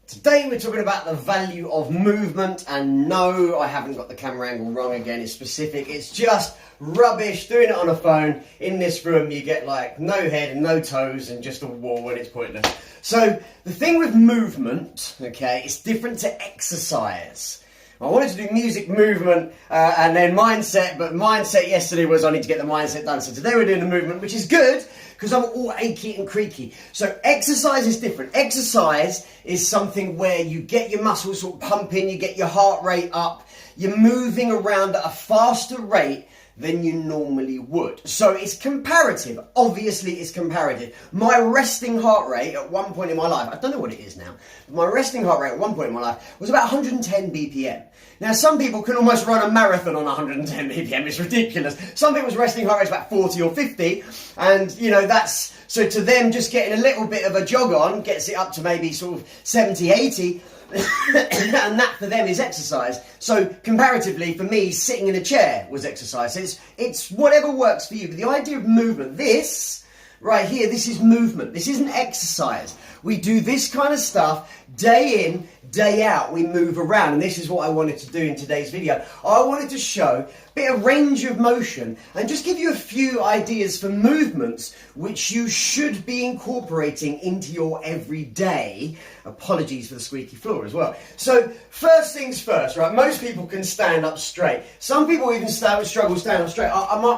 Today we're talking about the value of movement, and no, I haven't got the camera angle wrong again, it's specific, it's just rubbish doing it on a phone. In this room you get like no head and no toes and just a wall and it's pointless. So the thing with movement, okay, it's different to exercise. I wanted to do music, movement, and then mindset, but mindset yesterday was I need to get the mindset done. So today we're doing the movement, which is good because I'm all achy and creaky. So exercise is different. Exercise is something where you get your muscles sort of pumping, you get your heart rate up, you're moving around at a faster rate than you normally would. So it's comparative. Obviously it's comparative. My resting heart rate at one point in my life, I don't know what it is now, but my resting heart rate at one point in my life was about 110 BPM. Now some people can almost run a marathon on 110 BPM, it's ridiculous. Some people's resting heart rate is about 40 or 50, and you know that's, so to them just getting a little bit of a jog on gets it up to maybe sort of 70, 80, and that for them is exercise. So comparatively for me, sitting in a chair was exercise. It's whatever works for you. But the idea of movement, this right here, this is movement. This isn't exercise. We do this kind of stuff day in, day out. We move around, and this is what I wanted to do in today's video. I wanted to show a bit of range of motion and just give you a few ideas for movements which you should be incorporating into your everyday. Apologies for the squeaky floor as well. So first things first, right? Most people can stand up straight. Some people even struggle standing up straight.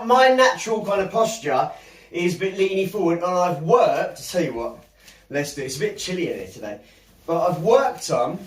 My natural kind of posture is a bit leaning forward, and I've worked, to tell you what, let's do it. It's a bit chilly in here today, but I've worked on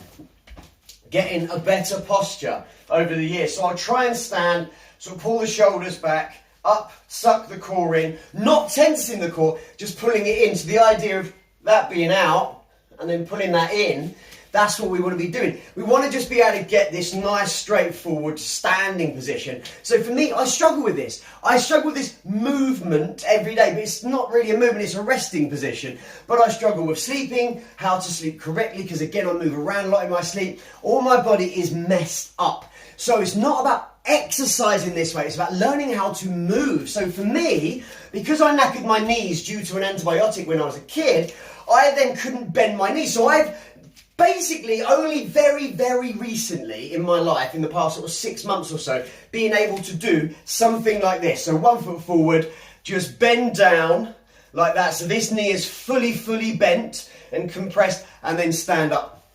getting a better posture over the years. So I'll try and stand, sort of pull the shoulders back, up, suck the core in, not tensing the core, just pulling it in. So the idea of that being out and then pulling that in, that's what we want to be doing. We want to just be able to get this nice straightforward standing position. So for me, I struggle with this. I struggle with this movement every day, but it's not really a movement, it's a resting position. But I struggle with sleeping, how to sleep correctly, because again, I move around a lot in my sleep. All my body is messed up. So it's not about exercising this way, it's about learning how to move. So for me, because I knackered my knees due to an antibiotic when I was a kid, I then couldn't bend my knees. So I've basically only very, very recently in my life, in the past sort of 6 months or so, being able to do something like this. So 1 foot forward, just bend down like that. So this knee is fully bent and compressed, and then stand up.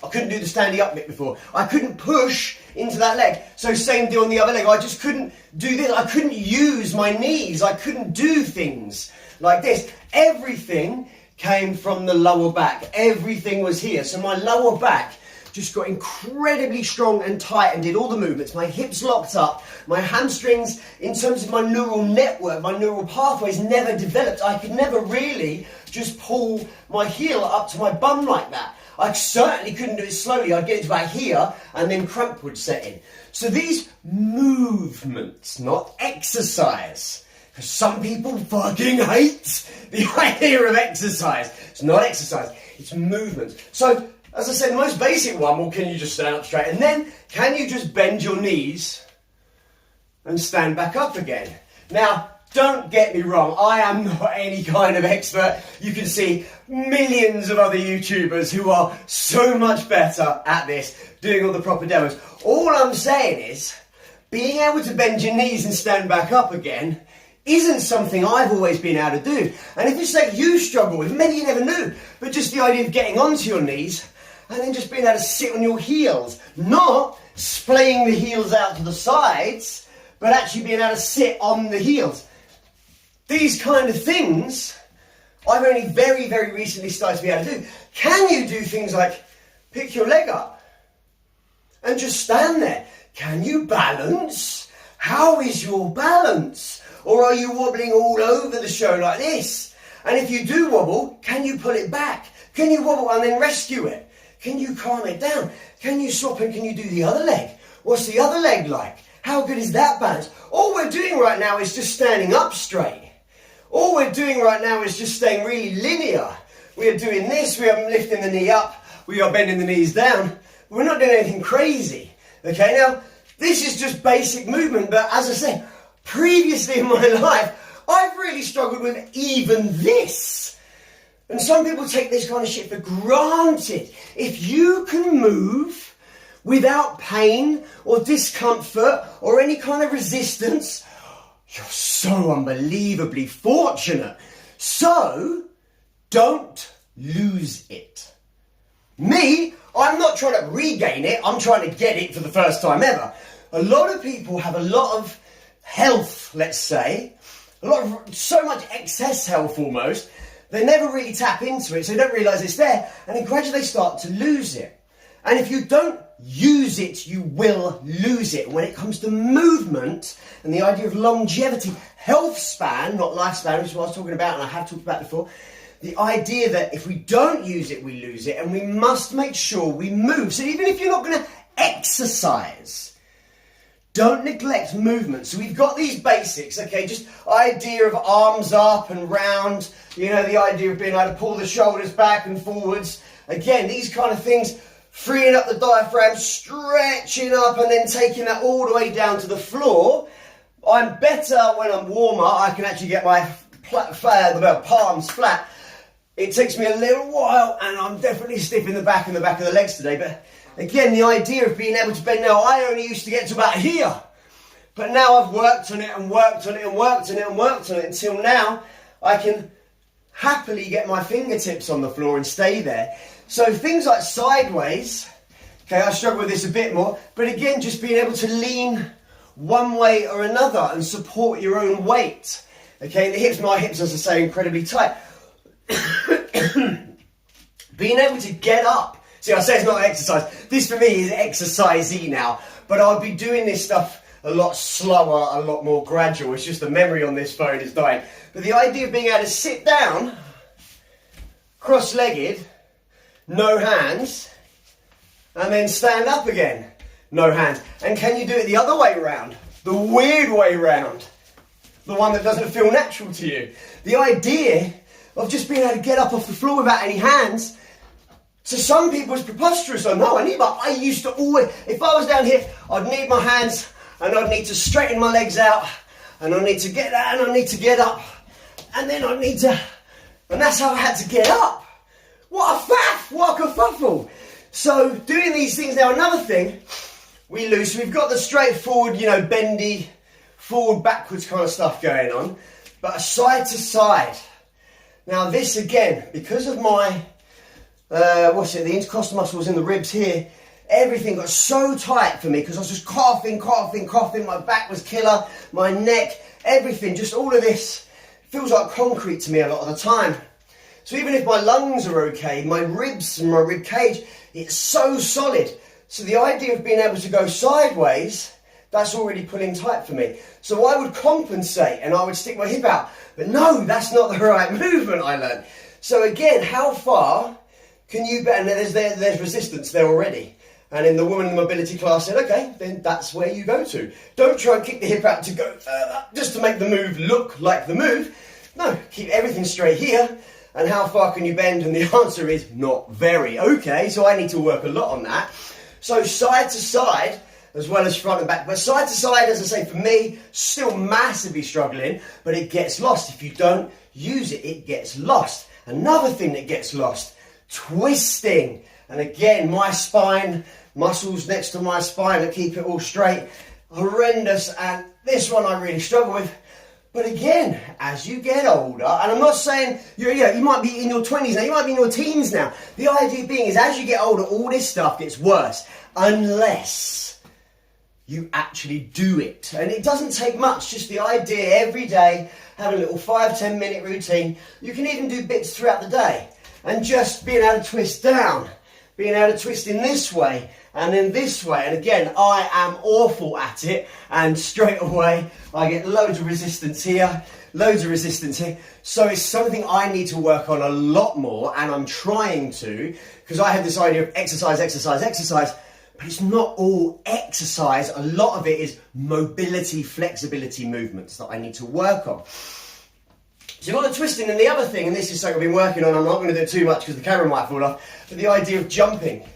I couldn't do the standing up bit before. I couldn't push into that leg. So same deal on the other leg. I just couldn't do this. I couldn't use my knees. I couldn't do things like this. Everything came from the lower back. Everything was here. So my lower back just got incredibly strong and tight and did all the movements. My hips locked up. My hamstrings, in terms of my neural network, my neural pathways never developed. I could never really just pull my heel up to my bum like that. I certainly couldn't do it slowly. I'd get it to about here and then cramp would set in. So these movements, not exercise, because some people fucking hate the idea of exercise. It's not exercise, it's movement. So, as I said, the most basic one, well, can you just stand up straight? And then, can you just bend your knees and stand back up again? Now, don't get me wrong, I am not any kind of expert. You can see millions of other YouTubers who are so much better at this, doing all the proper demos. All I'm saying is, being able to bend your knees and stand back up again isn't something I've always been able to do. And if it's like you struggle with, maybe you never knew, but just the idea of getting onto your knees and then just being able to sit on your heels, not splaying the heels out to the sides, but actually being able to sit on the heels. These kind of things, I've only very, very recently started to be able to do. Can you do things like pick your leg up and just stand there? Can you balance? How is your balance? Or are you wobbling all over the show like this? And if you do wobble, can you pull it back? Can you wobble and then rescue it? Can you calm it down? Can you swap and can you do the other leg? What's the other leg like? How good is that balance? All we're doing right now is just standing up straight. All we're doing right now is just staying really linear. We are doing this, we are lifting the knee up, we are bending the knees down. We're not doing anything crazy. Okay, now, this is just basic movement, but as I said, previously in my life, I've really struggled with even this. And some people take this kind of shit for granted. If you can move without pain or discomfort or any kind of resistance, you're so unbelievably fortunate. So, don't lose it. Me, I'm not trying to regain it, I'm trying to get it for the first time ever. A lot of people have a lot of health, let's say, so much excess health almost, they never really tap into it, so they don't realise it's there, and then gradually they start to lose it. And if you don't use it, you will lose it. When it comes to movement and the idea of longevity, health span, not lifespan, which is what I was talking about and I have talked about before, the idea that if we don't use it, we lose it, and we must make sure we move. So even if you're not going to exercise, don't neglect movement. So we've got these basics, okay, just idea of arms up and round, you know, the idea of being able to pull the shoulders back and forwards. Again, these kind of things, freeing up the diaphragm, stretching up and then taking that all the way down to the floor. I'm better when I'm warmer. I can actually get my palms flat. It takes me a little while and I'm definitely stiff in the back and the back of the legs today. But again, the idea of being able to bend now, I only used to get to about here. But now I've worked on it and worked on it and worked on it and worked on it until now I can happily get my fingertips on the floor and stay there. So things like sideways, okay, I struggle with this a bit more, but again, just being able to lean one way or another and support your own weight. Okay, the hips, my hips, as I say, incredibly tight. Being able to get up. See, I say it's not exercise. This for me is exercise-y now, but I'll be doing this stuff a lot slower, a lot more gradual. It's just the memory on this phone is dying. But the idea of being able to sit down, cross-legged, no hands, and then stand up again, no hands. And can you do it the other way around? The weird way round. The one that doesn't feel natural to you. The idea of just being able to get up off the floor without any hands, to some people is preposterous. I used to always, if I was down here, I'd need my hands, and I'd need to straighten my legs out, and I'd need to get that, and I'd need to get up, and then I'd need to, and that's how I had to get up. What a faff! What a kerfuffle! So, doing these things now, another thing we lose, so we've got the straightforward, you know, bendy, forward, backwards kind of stuff going on, but a side to side. Now this again, because of my, the intercostal muscles in the ribs here, everything got so tight for me because I was just coughing, my back was killer, my neck, everything, just all of this feels like concrete to me a lot of the time. So even if my lungs are okay, my ribs and my rib cage, it's so solid. So the idea of being able to go sideways, that's already pulling tight for me. So I would compensate and I would stick my hip out. But no, that's not the right movement, I learned. So again, how far can you bend? And there's resistance there already. And then the woman in the mobility class said, okay, then that's where you go to. Don't try and kick the hip out to go further, just to make the move look like the move. No, keep everything straight here. And how far can you bend? And the answer is not very. Okay, so I need to work a lot on that. So side to side, as well as front and back. But side to side, as I say, for me, still massively struggling, but it gets lost. If you don't use it, it gets lost. Another thing that gets lost, twisting. And again, my spine, muscles next to my spine that keep it all straight, horrendous. And this one I really struggle with. But again, as you get older, and I'm not saying, you might be in your 20s now, you might be in your teens now. The idea being is as you get older, all this stuff gets worse. Unless you actually do it. And it doesn't take much, just the idea every day, have a little 5-10 minute routine. You can even do bits throughout the day. And just being able to twist down, being able to twist in this way, and then this way. And again, I am awful at it, and straight away I get loads of resistance here, loads of resistance here. So it's something I need to work on a lot more, and I'm trying to, because I have this idea of exercise, but it's not all exercise. A lot of it is mobility, flexibility movements that I need to work on. So you've got the twisting, and the other thing, and this is something I've been working on, I'm not going to do it too much because the camera might fall off, but the idea of jumping.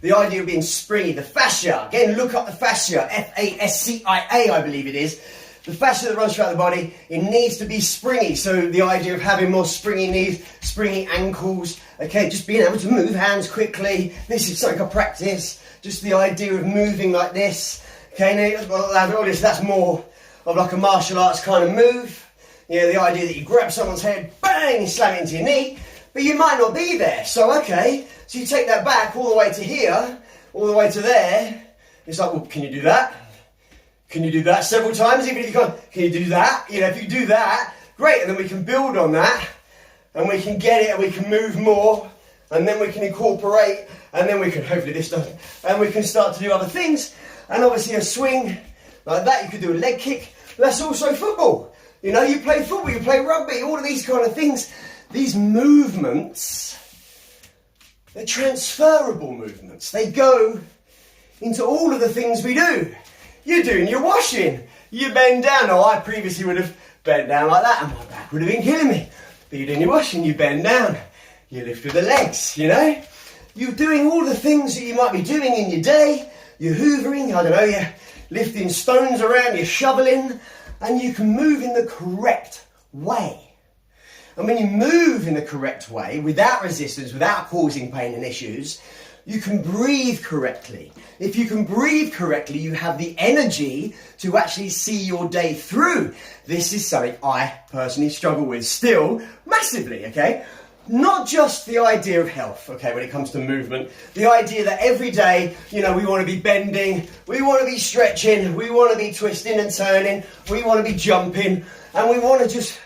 The idea of being springy, the fascia. Again, look up the fascia, F-A-S-C-I-A, I believe it is. The fascia that runs throughout the body, it needs to be springy. So the idea of having more springy knees, springy ankles, okay, just being able to move hands quickly. This is like a practice. Just the idea of moving like this. Okay, now that's more of like a martial arts kind of move. You know, the idea that you grab someone's head, bang, slam it into your knee, but you might not be there. So, okay, so you take that back all the way to here, all the way to there. It's like, well, can you do that? Can you do that several times? Even if you can't, can you do that? You know, if you do that, great, and then we can build on that, and we can get it, and we can move more, and then we can incorporate, and then we can, hopefully this does, and we can start to do other things, and obviously a swing like that, you could do a leg kick. That's also football. You know, you play football, you play rugby, all of these kind of things. These movements, they're transferable movements. They go into all of the things we do. You're doing your washing. You bend down. Oh, I previously would have bent down like that and my back would have been killing me. But you're doing your washing, you bend down. You lift with the legs, you know. You're doing all the things that you might be doing in your day. You're hoovering, I don't know, you're lifting stones around, you're shoveling, and you can move in the correct way. And when you move in the correct way, without resistance, without causing pain and issues, you can breathe correctly. If you can breathe correctly, you have the energy to actually see your day through. This is something I personally struggle with still massively, okay? Not just the idea of health, okay, when it comes to movement. The idea that every day, you know, we want to be bending, we want to be stretching, we want to be twisting and turning, we want to be jumping, and we want to just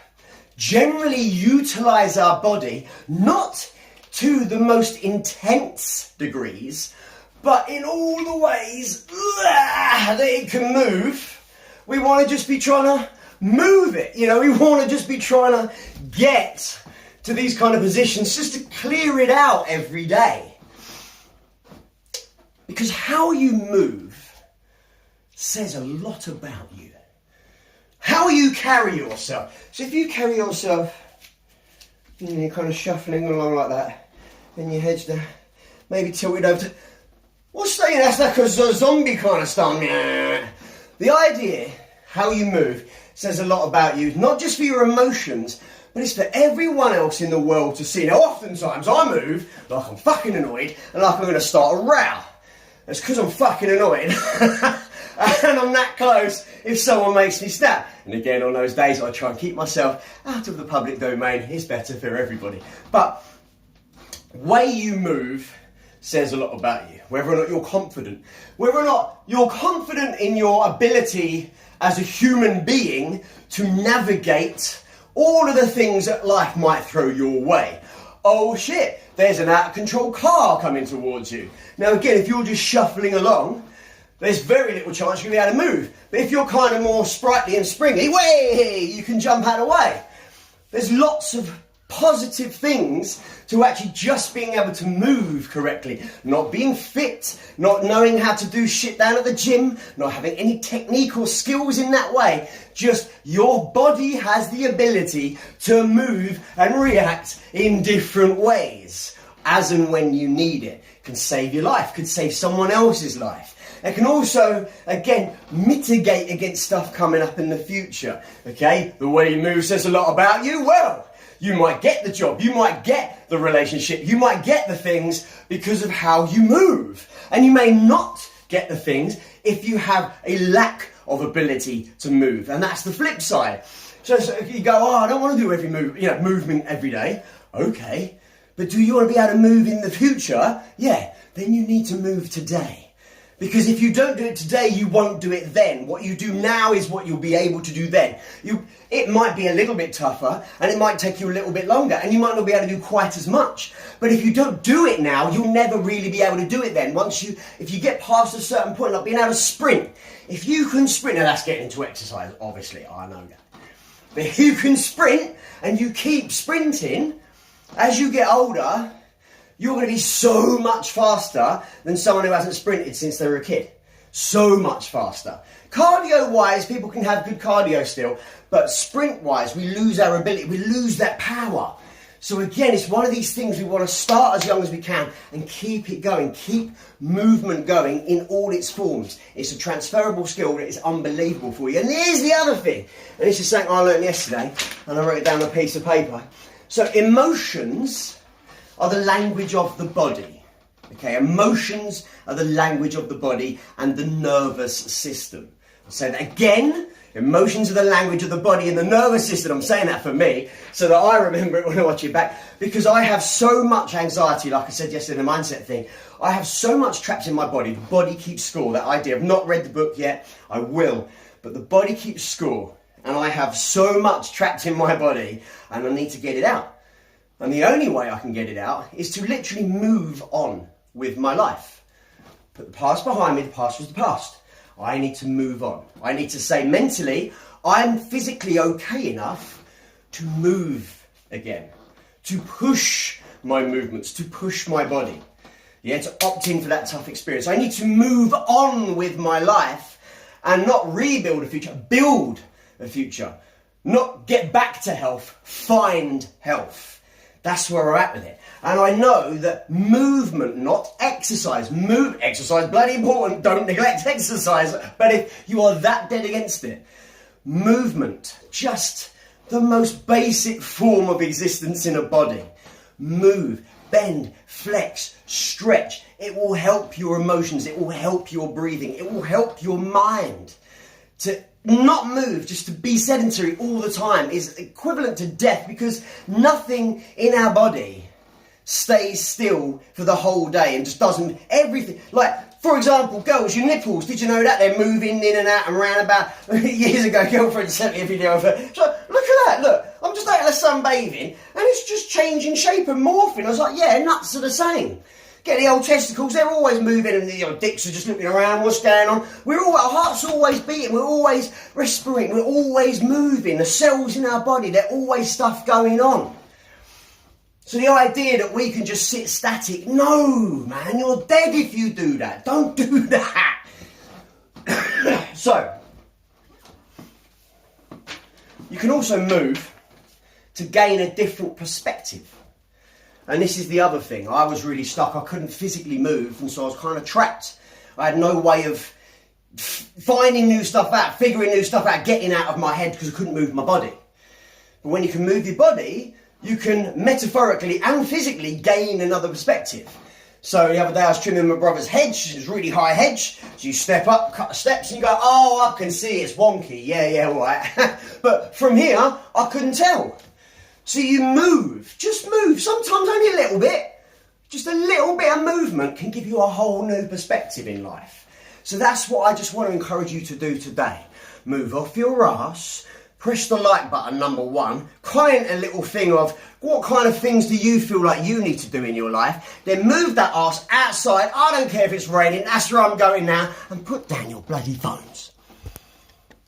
generally utilize our body, not to the most intense degrees, but in all the ways that it can move. We want to just be trying to move it, you know, we want to just be trying to get to these kind of positions just to clear it out every day. Because how you move says a lot about you. How you carry yourself. So if you carry yourself, you know, you're kind of shuffling along like that, and your head's down, maybe tilted over to, what's saying that's like a zombie kind of style. The idea, how you move, says a lot about you, not just for your emotions, but it's for everyone else in the world to see. Now, oftentimes I move like I'm fucking annoyed and like I'm going to start a row. It's because I'm fucking annoyed. And I'm that close if someone makes me snap. And again, on those days, I try and keep myself out of the public domain. It's better for everybody. But the way you move says a lot about you. Whether or not you're confident. Whether or not you're confident in your ability as a human being to navigate all of the things that life might throw your way. Oh shit, there's an out of control car coming towards you. Now again, if you're just shuffling along, there's very little chance you're going to be able to move. But if you're kind of more sprightly and springy, way, you can jump out of the way. There's lots of positive things to actually just being able to move correctly. Not being fit, not knowing how to do shit down at the gym, not having any technique or skills in that way. Just your body has the ability to move and react in different ways as and when you need it. Can save your life, could save someone else's life. It can also, again, mitigate against stuff coming up in the future. Okay, the way you move says a lot about you. Well, you might get the job, you might get the relationship, you might get the things because of how you move. And you may not get the things if you have a lack of ability to move. And that's the flip side. So you go, oh, I don't want to do every movement every day. Okay, but do you want to be able to move in the future? Yeah, then you need to move today. Because if you don't do it today, you won't do it then. What you do now is what you'll be able to do then. It might be a little bit tougher, and it might take you a little bit longer, and you might not be able to do quite as much. But if you don't do it now, you'll never really be able to do it then. If you get past a certain point, like being able to sprint. If you can sprint, now that's getting into exercise, obviously, I know that. But if you can sprint, and you keep sprinting, as you get older, you're going to be so much faster than someone who hasn't sprinted since they were a kid. So much faster. Cardio-wise, people can have good cardio still, but sprint-wise, we lose our ability, we lose that power. So again, it's one of these things we want to start as young as we can and keep it going, keep movement going in all its forms. It's a transferable skill that is unbelievable for you. And here's the other thing, and this is something I learned yesterday, and I wrote it down on a piece of paper. So emotions are the language of the body. Okay, emotions are the language of the body and the nervous system. I'll say that again. Emotions are the language of the body and the nervous system. I'm saying that for me, so that I remember it when I watch it back. Because I have so much anxiety, like I said yesterday in the mindset thing. I have so much trapped in my body. The body keeps score. That idea. I've not read the book yet. I will. But the body keeps score. And I have so much trapped in my body. And I need to get it out. And the only way I can get it out is to literally move on with my life. Put the past behind me. The past was the past. I need to move on. I need to say mentally, I'm physically okay enough to move again, to push my movements, to push my body, yeah, to opt in for that tough experience. I need to move on with my life and not rebuild a future, build a future, not get back to health, find health. That's where we're at with it. And I know that movement, not exercise, exercise, bloody important, don't neglect exercise, but if you are that dead against it, movement, just the most basic form of existence in a body. Move, bend, flex, stretch. It will help your emotions, it will help your breathing, it will help your mind. To not move, just to be sedentary all the time is equivalent to death, because nothing in our body stays still for the whole day and just doesn't, everything, like, for example, girls, your nipples, did you know that? They're moving in and out and round about. Years ago, a girlfriend sent me a video of her. So, look at that, look, I'm just out of the sun bathing, and it's just changing shape and morphing. I was like, yeah, nuts are the same. Get the old testicles, they're always moving, and the dicks are just looking around, what's going on? Our heart's always beating, we're always respirating, we're always moving. The cells in our body, there's always stuff going on. So the idea that we can just sit static, no, man, you're dead if you do that. Don't do that. So, you can also move to gain a different perspective. And this is the other thing. I was really stuck. I couldn't physically move, and so I was kind of trapped. I had no way of finding new stuff out, figuring new stuff out, getting out of my head because I couldn't move my body. But when you can move your body, you can metaphorically and physically gain another perspective. So the other day I was trimming my brother's hedge. It was a really high hedge. So you step up, cut the steps, and you go, oh, I can see it's wonky. Yeah, all right. But from here, I couldn't tell. So you move, just move, sometimes only a little bit. Just a little bit of movement can give you a whole new perspective in life. So that's what I just want to encourage you to do today. Move off your ass, press the like button, number one, comment a little thing of what kind of things do you feel like you need to do in your life, then move that ass outside, I don't care if it's raining, that's where I'm going now, and put down your bloody phones.